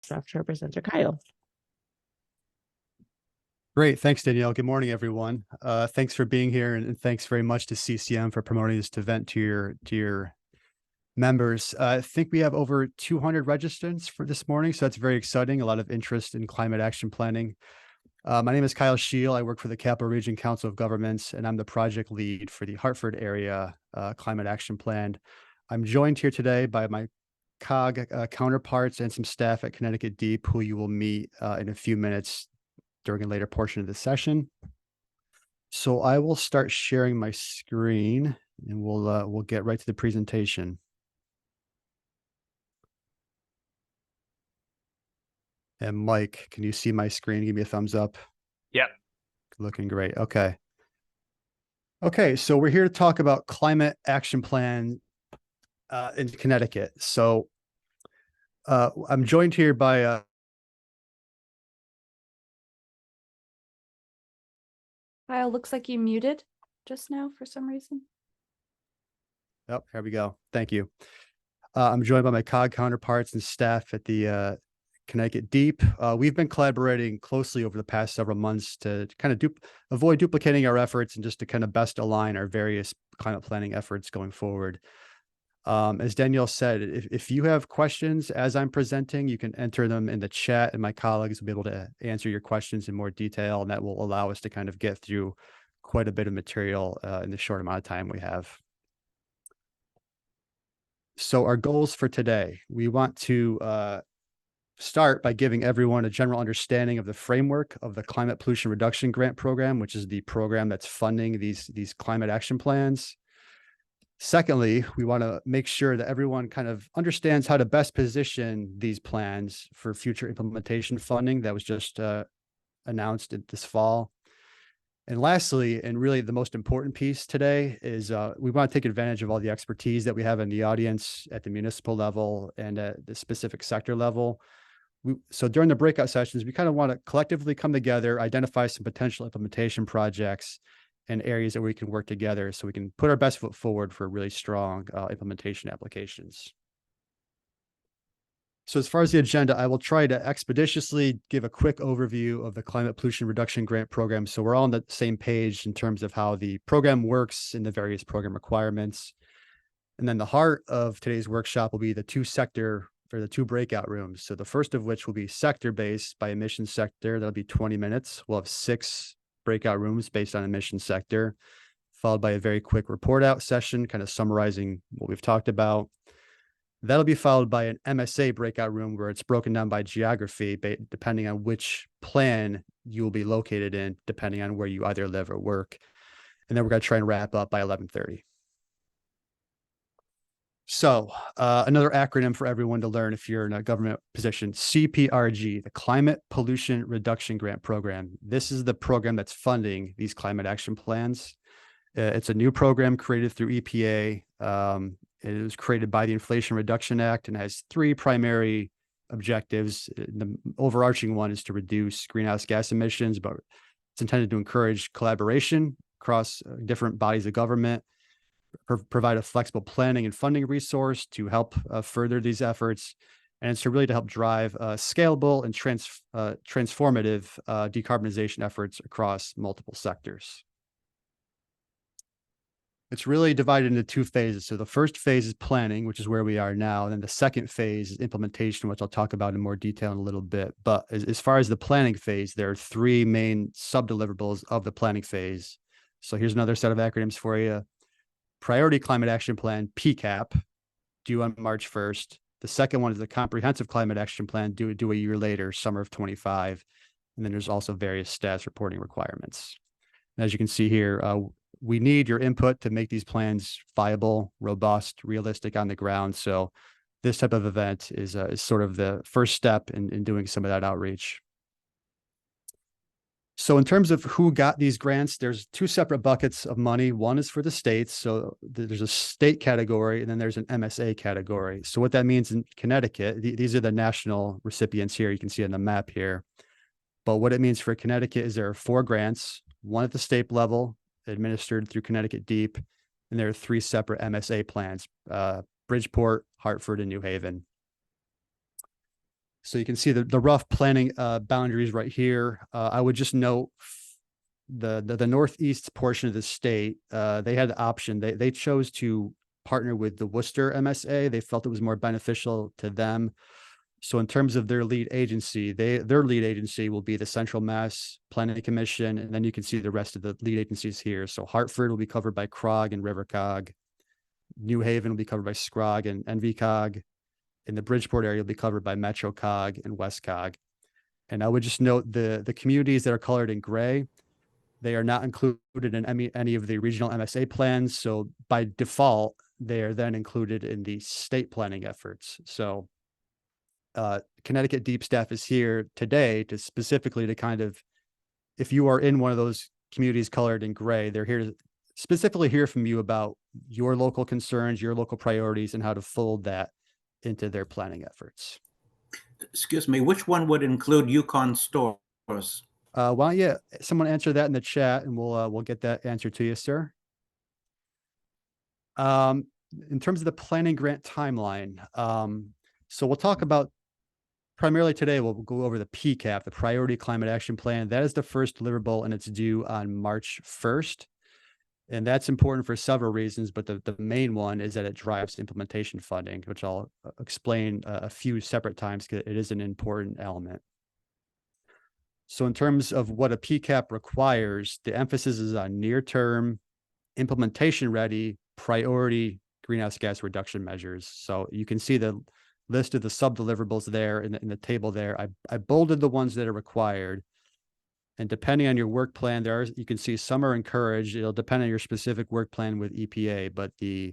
Draft Representative Kyle. Great. Thanks, Danielle. Good morning, everyone. Thanks for being here, and thanks very much to CCM for promoting this event to your members. I think we have over 200 registrants for this morning, so that's very exciting. A lot of interest in climate action planning. My name is Kyle Scheel. I work for the Capital Region Council of Governments, and I'm the project lead for the Hartford area climate action plan. I'm joined here today by my COG counterparts and some staff at Connecticut Deep, who you will meet in a few minutes during a later portion of the session. So I will start sharing my screen, and we'll get right to the presentation. And Mike, can you see my screen? Give me a thumbs up. Yep. Looking great. Okay. Okay, so we're here to talk about climate action plan in Connecticut. So I'm joined here by Kyle, looks like you muted just now for some reason. Oh, here we go. Thank you. I'm joined by my COG counterparts and staff at the Connecticut Deep. We've been collaborating closely over the past several months to kind of avoid duplicating our efforts and just to kind of best align our various climate planning efforts going forward. As Danielle said, if you have questions as I'm presenting, you can enter them in the chat, and my colleagues will be able to answer your questions in more detail, and that will allow us to kind of get through quite a bit of material in the short amount of time we have. So our goals for today, we want to start by giving everyone a general understanding of the framework of the Climate Pollution Reduction Grant Program, which is the program that's funding these climate action plans. Secondly, we want to make sure that everyone kind of understands how to best position these plans for future implementation funding that was just announced this fall. And lastly, and really the most important piece today is we want to take advantage of all the expertise that we have in the audience at the municipal level and at the specific sector level. So during the breakout sessions, we kind of want to collectively come together, identify some potential implementation projects and areas that we can work together so we can put our best foot forward for really strong implementation applications. So as far as the agenda, I will try to expeditiously give a quick overview of the Climate Pollution Reduction Grant Program, so we're all on the same page in terms of how the program works and the various program requirements. And then the heart of today's workshop will be the two breakout rooms. So the first of which will be sector-based by emission sector. That'll be 20 minutes. We'll have 6 breakout rooms based on emission sector, followed by a very quick report out session, kind of summarizing what we've talked about. That'll be followed by an MSA breakout room where it's broken down by geography, depending on which plan you will be located in, depending on where you either live or work. And then we're going to try and wrap up by 11:30. So another acronym for everyone to learn if you're in a government position, CPRG, the Climate Pollution Reduction Grant Program. This is the program that's funding these climate action plans. It's a new program created through EPA. It was created by the Inflation Reduction Act and has 3 primary objectives. The overarching one is to reduce greenhouse gas emissions, but it's intended to encourage collaboration across different bodies of government, provide a flexible planning and funding resource to help further these efforts, and it's really to help drive scalable and transformative decarbonization efforts across multiple sectors. It's really divided into 2 phases. So the first phase is planning, which is where we are now. And then the second phase is implementation, which I'll talk about in more detail in a little bit. But as far as the planning phase, there are 3 main sub-deliverables of the planning phase. So here's another set of acronyms for you. Priority Climate Action Plan, PCAP, due on March 1st. The second one is the Comprehensive Climate Action Plan, due a year later, summer of 25. And then there's also various status reporting requirements. And as you can see here, we need your input to make these plans viable, robust, realistic on the ground. So this type of event is sort of the first step in doing some of that outreach. So in terms of who got these grants, there's 2 separate buckets of money. One is for the states. So there's a state category, and then there's an MSA category. So what that means in Connecticut, these are the national recipients here. You can see on the map here. But what it means for Connecticut is there are 4 grants, one at the state level, administered through Connecticut Deep, and there are 3 separate MSA plans, Bridgeport, Hartford, and New Haven. So you can see the rough planning boundaries right here. I would just note the northeast portion of the state, they had the option. They chose to partner with the Worcester MSA. They felt it was more beneficial to them. So in terms of their lead agency, their lead agency will be the Central Mass Planning Commission, and then you can see the rest of the lead agencies here. So Hartford will be covered by CROG and RiverCog. New Haven will be covered by SCROG and NVCOG. In the Bridgeport area will be covered by MetroCog and WestCog. And I would just note the communities that are colored in gray, they are not included in any of the regional MSA plans. So by default, they are then included in the state planning efforts. So Connecticut Deep staff is here today to specifically to kind of, if you are in one of those communities colored in gray, they're here to specifically hear from you about your local concerns, your local priorities, and how to fold that into their planning efforts. Excuse me, which one would include Yukon stores? Why don't you someone answer that in the chat, and we'll get that answer to you, sir. In terms of the planning grant timeline, so we'll talk about primarily today. We'll go over the PCAP, the Priority Climate Action Plan. That is the first deliverable, and it's due on March 1st. And that's important for several reasons, but the main one is that it drives implementation funding, which I'll explain a few separate times because it is an important element. So in terms of what a PCAP requires, the emphasis is on near-term, implementation-ready, priority greenhouse gas reduction measures. So you can see the list of the sub-deliverables there in the table there. I bolded the ones that are required. And depending on your work plan, you can see some are encouraged. It'll depend on your specific work plan with EPA, but the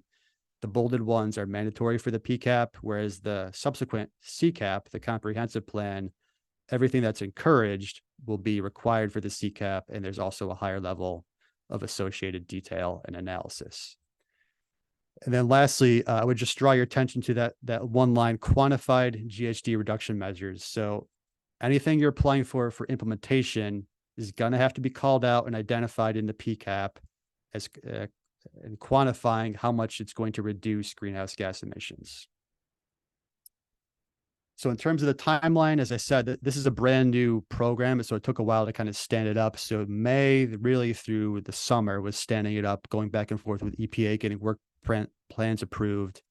bolded ones are mandatory for the PCAP, whereas the subsequent CCAP, the comprehensive plan, everything that's encouraged will be required for the CCAP, and there's also a higher level of associated detail and analysis. And then lastly, I would just draw your attention to that one line, quantified GHG reduction measures. So anything you're applying for implementation is going to have to be called out and identified in the PCAP as and quantifying how much it's going to reduce greenhouse gas emissions. So in terms of the timeline, as I said, this is a brand new program, so it took a while to kind of stand it up. So May, really through the summer, was standing it up, going back and forth with EPA, getting work plans approved.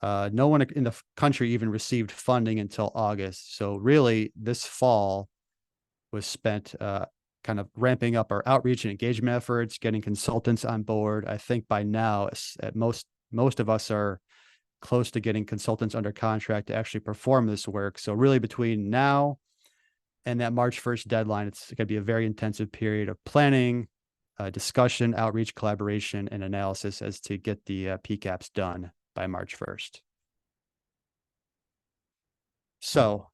No one in the country even received funding until August. So really, this fall was spent kind of ramping up our outreach and engagement efforts, getting consultants on board. I think by now, most of us are close to getting consultants under contract to actually perform this work. So really between now and that March 1st deadline, it's going to be a very intensive period of planning, discussion, outreach, collaboration, and analysis as to get the PCAPs done by March 1st. So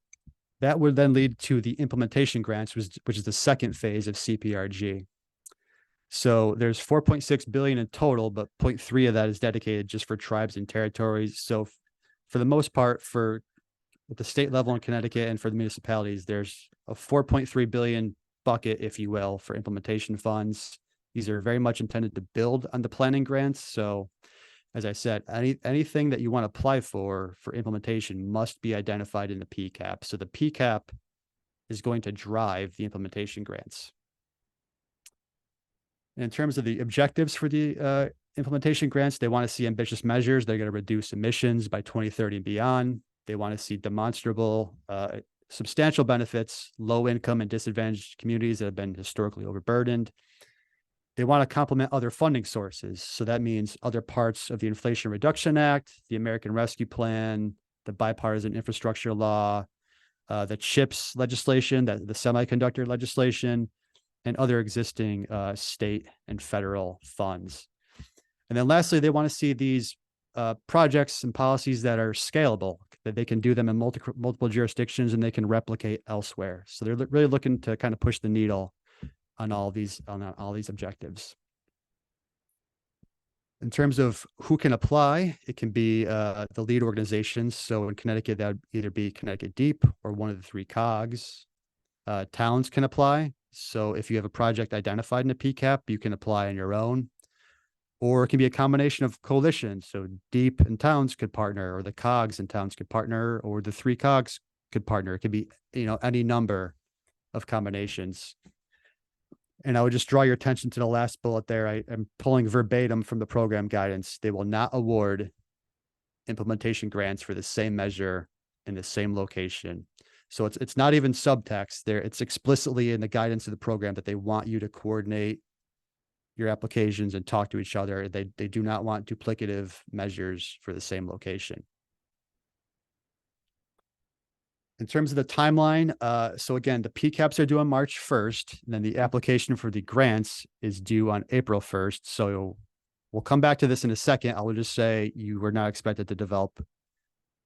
that would then lead to the implementation grants, which is the second phase of CPRG. So there's 4.6 billion in total, but 0.3 of that is dedicated just for tribes and territories. So for the most part, at the state level in Connecticut and for the municipalities, there's a 4.3 billion bucket, if you will, for implementation funds. These are very much intended to build on the planning grants. So as I said, anything that you want to apply for implementation must be identified in the PCAP. So the PCAP is going to drive the implementation grants. In terms of the objectives for the implementation grants, they want to see ambitious measures. They're going to reduce emissions by 2030 and beyond. They want to see demonstrable, substantial benefits, low income and disadvantaged communities that have been historically overburdened. They want to complement other funding sources. So that means other parts of the Inflation Reduction Act, the American Rescue Plan, the bipartisan infrastructure law, the CHIPS legislation, the semiconductor legislation, and other existing state and federal funds. And then lastly, they want to see these projects and policies that are scalable, that they can do them in multiple jurisdictions and they can replicate elsewhere. So they're really looking to kind of push the needle on all these objectives. In terms of who can apply, it can be the lead organizations. So in Connecticut, that would either be Connecticut Deep or one of the 3 COGs. Towns can apply. So if you have a project identified in a PCAP, you can apply on your own. Or it can be a combination of coalitions. So Deep and towns could partner, or the COGs and towns could partner, or the 3 COGs could partner. It could be, any number of combinations. And I would just draw your attention to the last bullet there. I'm pulling verbatim from the program guidance. They will not award implementation grants for the same measure in the same location. So it's not even subtext there. It's explicitly in the guidance of the program that they want you to coordinate your applications and talk to each other. They do not want duplicative measures for the same location. In terms of the timeline, so again, the PCAPs are due on March 1st, and then the application for the grants is due on April 1st. So we'll come back to this in a second. I will just say you were not expected to develop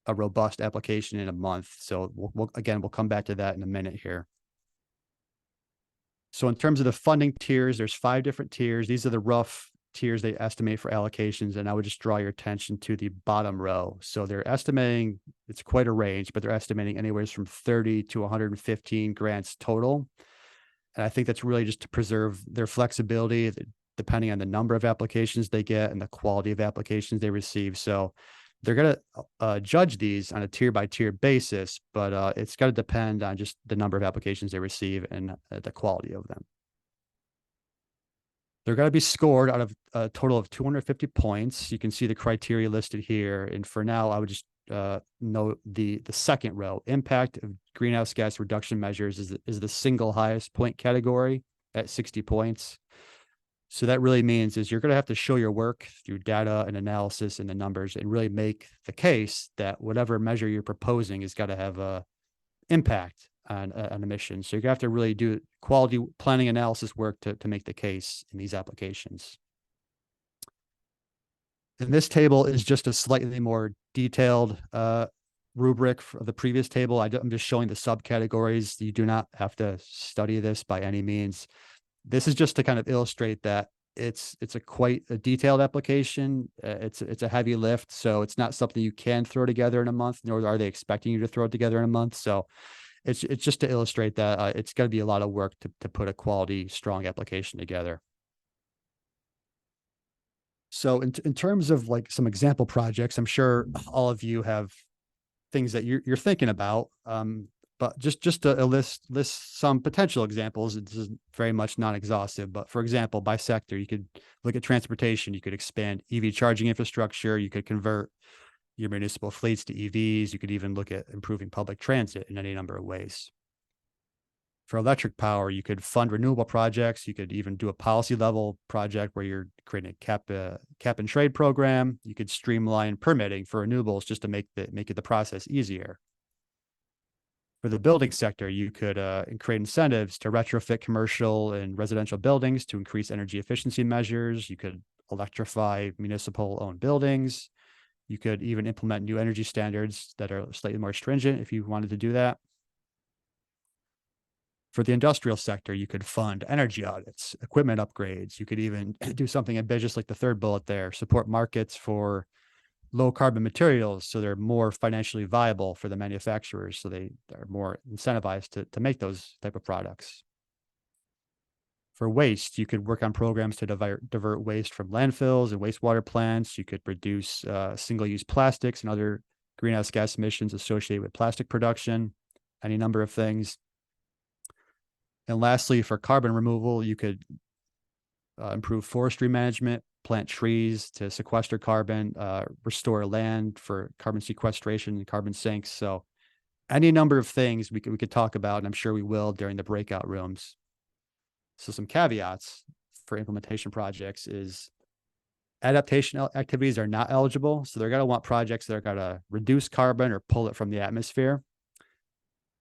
a robust application in a month. So we'll come back to that in a minute here. So in terms of the funding tiers, there's 5 different tiers. These are the rough tiers they estimate for allocations. And I would just draw your attention to the bottom row. So they're estimating, it's quite a range, but they're estimating anywhere from 30 to 115 grants total. And I think that's really just to preserve their flexibility, depending on the number of applications they get and the quality of applications they receive. So they're going to judge these on a tier by tier basis, but it's got to depend on just the number of applications they receive and the quality of them. They're going to be scored out of a total of 250 points. You can see the criteria listed here. And for now, I would just note the second row. Impact of greenhouse gas reduction measures is the single highest point category at 60 points. So that really means is you're going to have to show your work through data and analysis and the numbers and really make the case that whatever measure you're proposing is got to have a impact on emissions. So you're going to have to really do quality planning analysis work to make the case in these applications. And this table is just a slightly more detailed rubric of the previous table. I'm just showing the subcategories. You do not have to study this by any means. This is just to kind of illustrate that it's a quite a detailed application. It's a heavy lift, so it's not something you can throw together in a month, nor are they expecting you to throw it together in a month. So it's just to illustrate that it's going to be a lot of work to put a quality, strong application together. So in terms of like some example projects, I'm sure all of you have things that you're thinking about. But just to list some potential examples, this is very much non-exhaustive. But for example, by sector, you could look at transportation. You could expand EV charging infrastructure. You could convert your municipal fleets to EVs. You could even look at improving public transit in any number of ways. For electric power, you could fund renewable projects. You could even do a policy level project where you're creating a cap and trade program. You could streamline permitting for renewables just to make it the process easier. For the building sector, you could create incentives to retrofit commercial and residential buildings to increase energy efficiency measures. You could electrify municipal-owned buildings. You could even implement new energy standards that are slightly more stringent if you wanted to do that. For the industrial sector, you could fund energy audits, equipment upgrades. You could even do something ambitious like the third bullet there, support markets for low carbon materials so they're more financially viable for the manufacturers, so they are more incentivized to make those type of products. For waste, you could work on programs to divert waste from landfills and wastewater plants. You could reduce single-use plastics and other greenhouse gas emissions associated with plastic production, any number of things. And lastly, for carbon removal, you could improve forestry management, plant trees to sequester carbon, restore land for carbon sequestration and carbon sinks. So any number of things we could talk about, and I'm sure we will during the breakout rooms. So some caveats for implementation projects is adaptation activities are not eligible. So they're going to want projects that are going to reduce carbon or pull it from the atmosphere.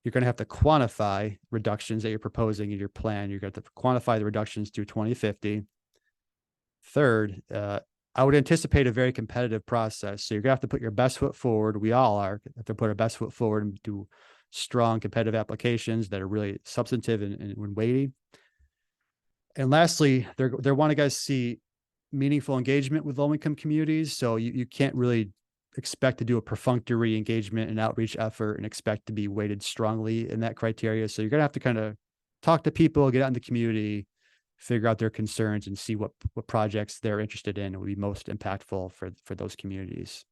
You're going to have to quantify reductions that you're proposing in your plan. You're going to have to quantify the reductions through 2050. Third, I would anticipate a very competitive process. So you're going to have to put your best foot forward. We all are have to put our best foot forward and do strong competitive applications that are really substantive and weighty. And lastly, they want to guys see meaningful engagement with low-income communities. So you can't really expect to do a perfunctory engagement and outreach effort and expect to be weighted strongly in that criteria. So you're going to have to kind of talk to people, get out in the community, figure out their concerns, and see what projects they're interested in and will be most impactful for those communities.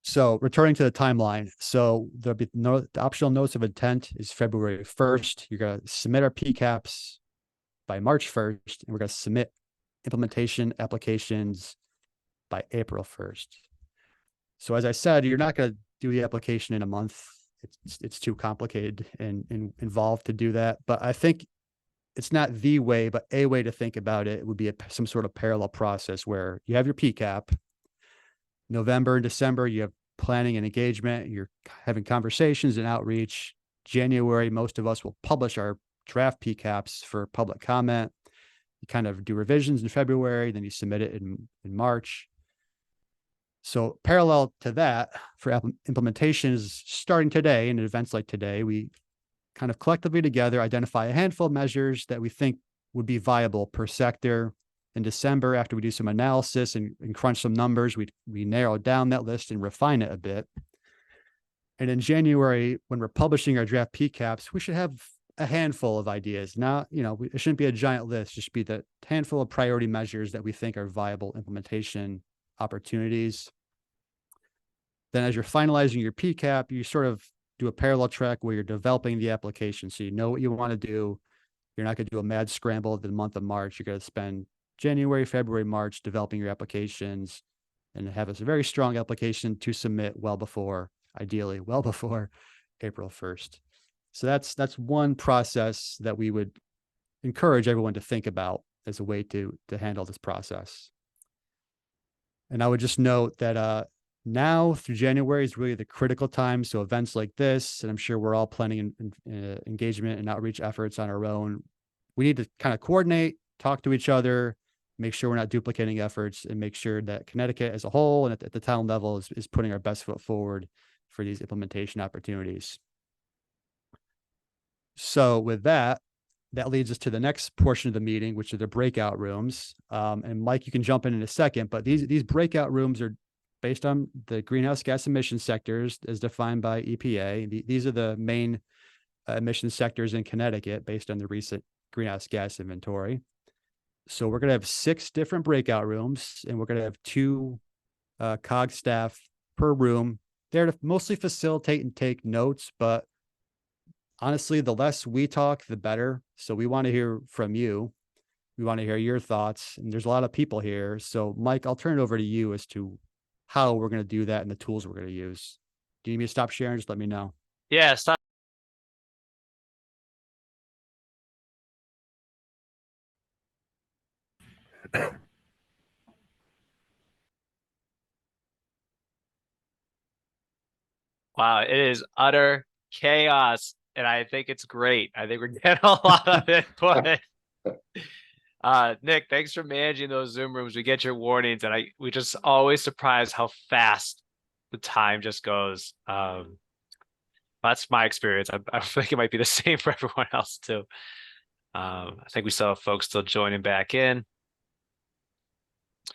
So returning to the timeline. So there'll be the optional notice of intent is February 1st. You're going to submit our PCAPs by March 1st, and we're going to submit implementation applications by April 1st. So as I said, you're not going to do the application in a month. It's too complicated and involved to do that. But I think it's not the way, but a way to think about it would be some sort of parallel process where you have your PCAP. November and December, you have planning and engagement. You're having conversations and outreach. January, most of us will publish our draft PCAPs for public comment. You kind of do revisions in February, then you submit it in March. So parallel to that, for implementation is starting today, and events like today, we kind of collectively together identify a handful of measures that we think would be viable per sector. In December, after we do some analysis and crunch some numbers, we narrow down that list and refine it a bit. And in January, when we're publishing our draft PCAPs, we should have a handful of ideas. Not, it shouldn't be a giant list, just be the handful of priority measures that we think are viable implementation opportunities. Then as you're finalizing your PCAP, you sort of do a parallel track where you're developing the application. So you know what you want to do. You're not going to do a mad scramble of the month of March. You're going to spend January, February, March developing your applications and have a very strong application to submit ideally well before April 1st. So that's one process that we would encourage everyone to think about as a way to handle this process. And I would just note that now through January is really the critical time. So events like this, and I'm sure we're all planning engagement and outreach efforts on our own. We need to kind of coordinate, talk to each other, make sure we're not duplicating efforts, and make sure that Connecticut as a whole and at the town level is putting our best foot forward for these implementation opportunities. So with that leads us to the next portion of the meeting, which are the breakout rooms. And Mike, you can jump in a second, but these breakout rooms are based on the greenhouse gas emission sectors as defined by EPA. These are the main emission sectors in Connecticut based on the recent greenhouse gas inventory. So we're going to have 6 different breakout rooms, and we're going to have 2 COG staff per room there to mostly facilitate and take notes. But honestly, the less we talk, the better. So we want to hear from you. We want to hear your thoughts. And there's a lot of people here. So Mike, I'll turn it over to you as to how we're going to do that and the tools we're going to use. Do you need me to stop sharing? Just let me know. Yeah, stop. Wow, it is utter chaos, and I think it's great. I think we're getting a lot of input. Nick, thanks for managing those Zoom rooms. We get your warnings, and we just always surprised how fast the time just goes. That's my experience. I think it might be the same for everyone else too. I think we still have folks still joining back in.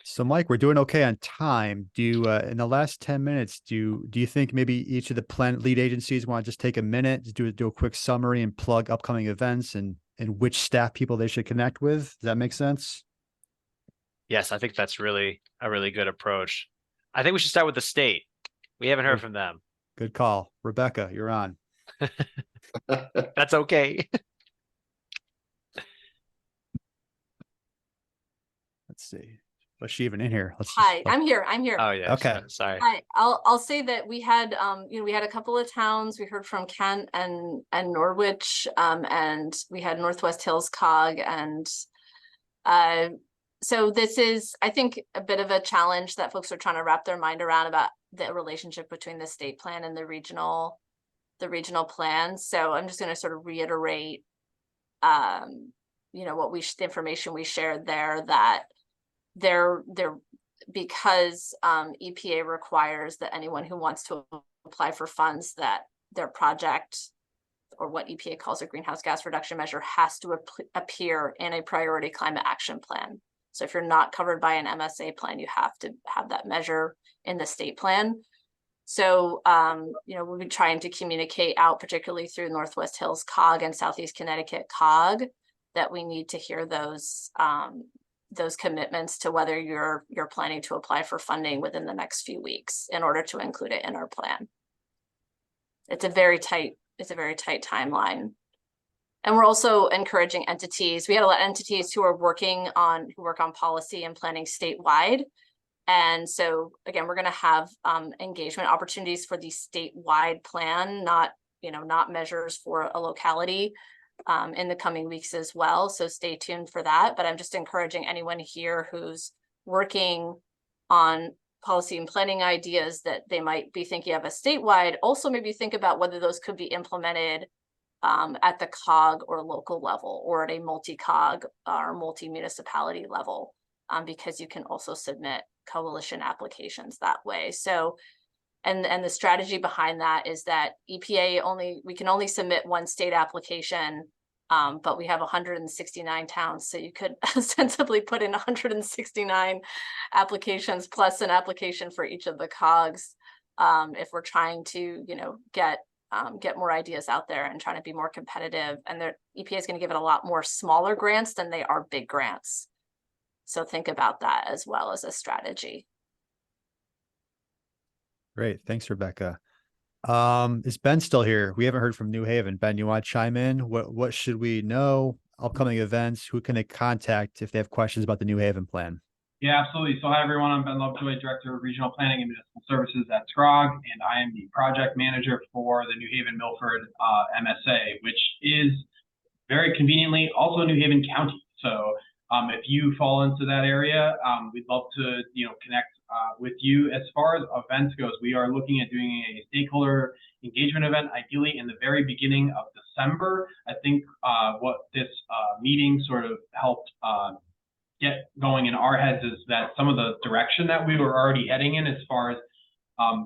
So Mike, we're doing okay on time. Do you, in the last 10 minutes, do you think maybe each of the lead agencies want to just take a minute to do a quick summary and plug upcoming events and which staff people they should connect with? Does that make sense? Yes, I think that's really a really good approach. I think we should start with the state. We haven't heard from them. Good call. Rebecca, you're on. That's okay. Let's see. Was she even in here? Hi, I'm here. Oh yeah. Okay. Sorry. Hi, I'll say that we had we had a couple of towns. We heard from Kent and Norwich, and we had Northwest Hills COG, and so this is, I think, a bit of a challenge that folks are trying to wrap their mind around about the relationship between the state plan and the regional plan. So I'm just going to sort of reiterate, what the information we shared there, that they're because EPA requires that anyone who wants to apply for funds, that their project, or what EPA calls a greenhouse gas reduction measure, has to appear in a priority climate action plan. So if you're not covered by an MSA plan, you have to have that measure in the state plan. So we've been trying to communicate out, particularly through Northwest Hills COG and Southeast Connecticut COG, that we need to hear those those commitments to whether you're planning to apply for funding within the next few weeks in order to include it in our plan. It's a very tight timeline. And we're also encouraging entities. We had a lot of entities who work on policy and planning statewide. And so again, we're going to have engagement opportunities for the statewide plan, not measures for a locality in the coming weeks as well. So stay tuned for that. But I'm just encouraging anyone here who's working on policy and planning ideas that they might be thinking of a statewide, also maybe think about whether those could be implemented at the COG or local level, or at a multi-COG or multi-municipality level, because you can also submit coalition applications that way. So, and the strategy behind that is that EPA we can only submit one state application, but we have 169 towns, so you could ostensibly put in 169 applications plus an application for each of the COGs, if we're trying to, get more ideas out there and trying to be more competitive. And the EPA is going to give it a lot more smaller grants than they are big grants. So think about that as well as a strategy. Great. Thanks, Rebecca. Is Ben still here? We haven't heard from New Haven. Ben, you want to chime in? What should we know? Upcoming events? Who can they contact if they have questions about the New Haven plan? Yeah, absolutely. So hi, everyone. I'm Ben Lovejoy, Director of Regional Planning and Municipal Services at SCROG, and I am the project manager for the New Haven Milford MSA, which is very conveniently also New Haven County. So if you fall into that area, we'd love to connect with you. As far as events goes, we are looking at doing a stakeholder engagement event, ideally in the very beginning of December. I think what this meeting sort of helped get going in our heads is that some of the direction that we were already heading in as far as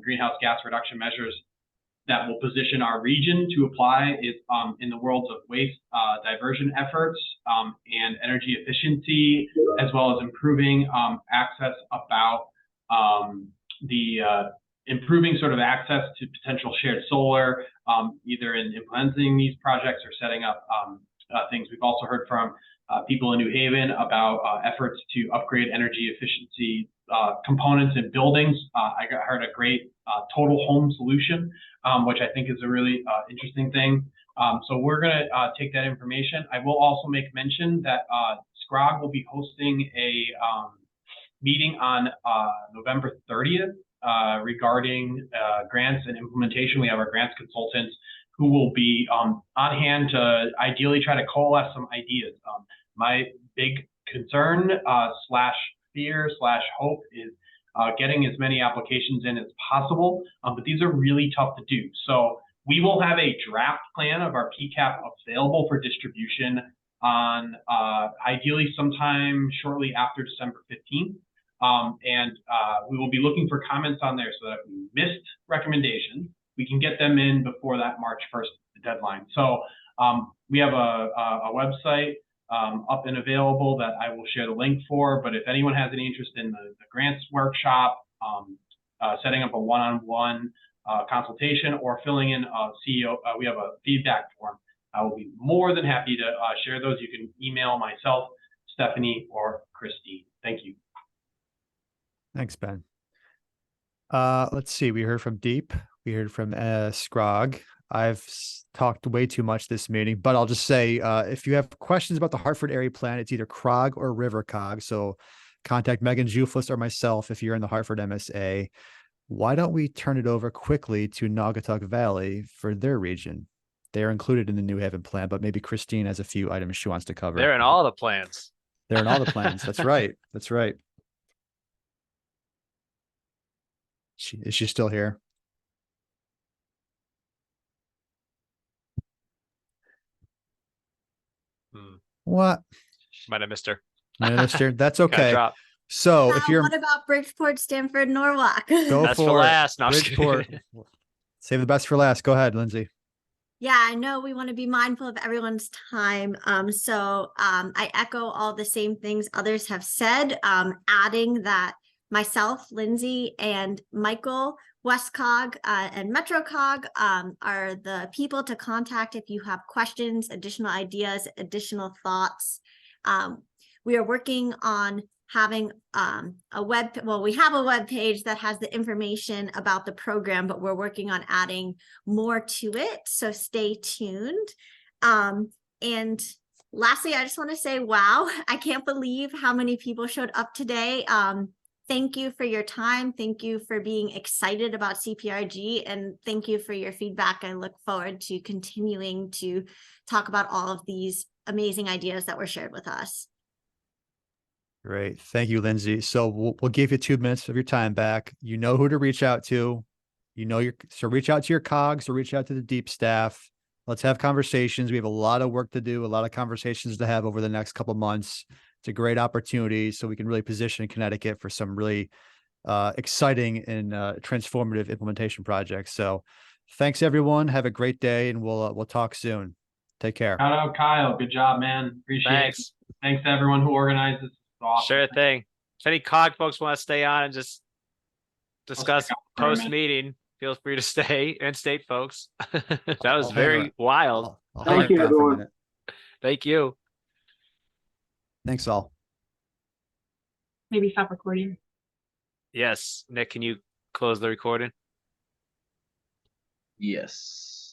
greenhouse gas reduction measures that will position our region to apply is in the worlds of waste diversion efforts and energy efficiency, as well as improving access improving sort of access to potential shared solar, either in implementing these projects or setting up things. We've also heard from people in New Haven about efforts to upgrade energy efficiency components in buildings. I heard a great total home solution, which I think is a really interesting thing. So we're going to take that information. I will also make mention that SCROG will be hosting a meeting on November 30th regarding grants and implementation. We have our grants consultants who will be on hand to ideally try to coalesce some ideas. My big concern / fear / hope is getting as many applications in as possible, but these are really tough to do. So we will have a draft plan of our PCAP available for distribution on ideally sometime shortly after December 15th. And we will be looking for comments on there so that if we missed recommendations, we can get them in before that March 1st deadline. So we have a website up and available that I will share the link for. But if anyone has any interest in the grants workshop, setting up a one-on-one consultation, or filling in a CEO, we have a feedback form. I will be more than happy to share those. You can email myself, Stephanie, or Christine. Thank you. Thanks, Ben. Let's see. We heard from Deep. We heard from SCROG. I've talked way too much this meeting, but I'll just say, if you have questions about the Hartford area plan, it's either CROG or River COG. So contact Megan Juflis or myself if you're in the Hartford MSA. Why don't we turn it over quickly to Naugatuck Valley for their region? They're included in the New Haven plan, but maybe Christine has a few items she wants to cover. They're in all the plans. They're in all the plans. That's right. That's right. Is she still here? What? Might have missed her. Minister, that's okay. Drop. So if you're what about Bridgeport, Stanford, Norwalk? go That's for for last. No, I'm just Bridgeport. kidding. Save the best for last. Go ahead, Lindsay. Yeah, I know we want to be mindful of everyone's time. So I echo all the same things others have said, adding that myself, Lindsay, and Michael, WestCog and MetroCog are the people to contact if you have questions, additional ideas, additional thoughts. we are working on having we have a web page that has the information about the program, but we're working on adding more to it. So stay tuned. And lastly, I just want to say, wow, I can't believe how many people showed up today. Thank you for your time. Thank you for being excited about CPRG, and thank you for your feedback. I look forward to continuing to talk about all of these amazing ideas that were shared with us. Great. Thank you, Lindsay. So we'll give you 2 minutes of your time back. You know who to reach out to. So reach out to your COGs or reach out to the deep staff. Let's have conversations. We have a lot of work to do, a lot of conversations to have over the next couple of months. It's a great opportunity so we can really position Connecticut for some really exciting and transformative implementation projects. So thanks, everyone. Have a great day, and we'll talk soon. Take care. Shout out Kyle. Good job, man. Appreciate Thanks. it. Thanks to everyone who organized this. It's awesome. Sure thing. If any COG folks want to stay on and just discuss check out the tournament. post meeting, feel free to stay. And state folks. That was I'll hang very around. wild. I'll Thank hang you, around for a everyone. minute. Thank you. Thanks, all. Maybe stop recording. Yes. Nick, can you close the recording? Yes.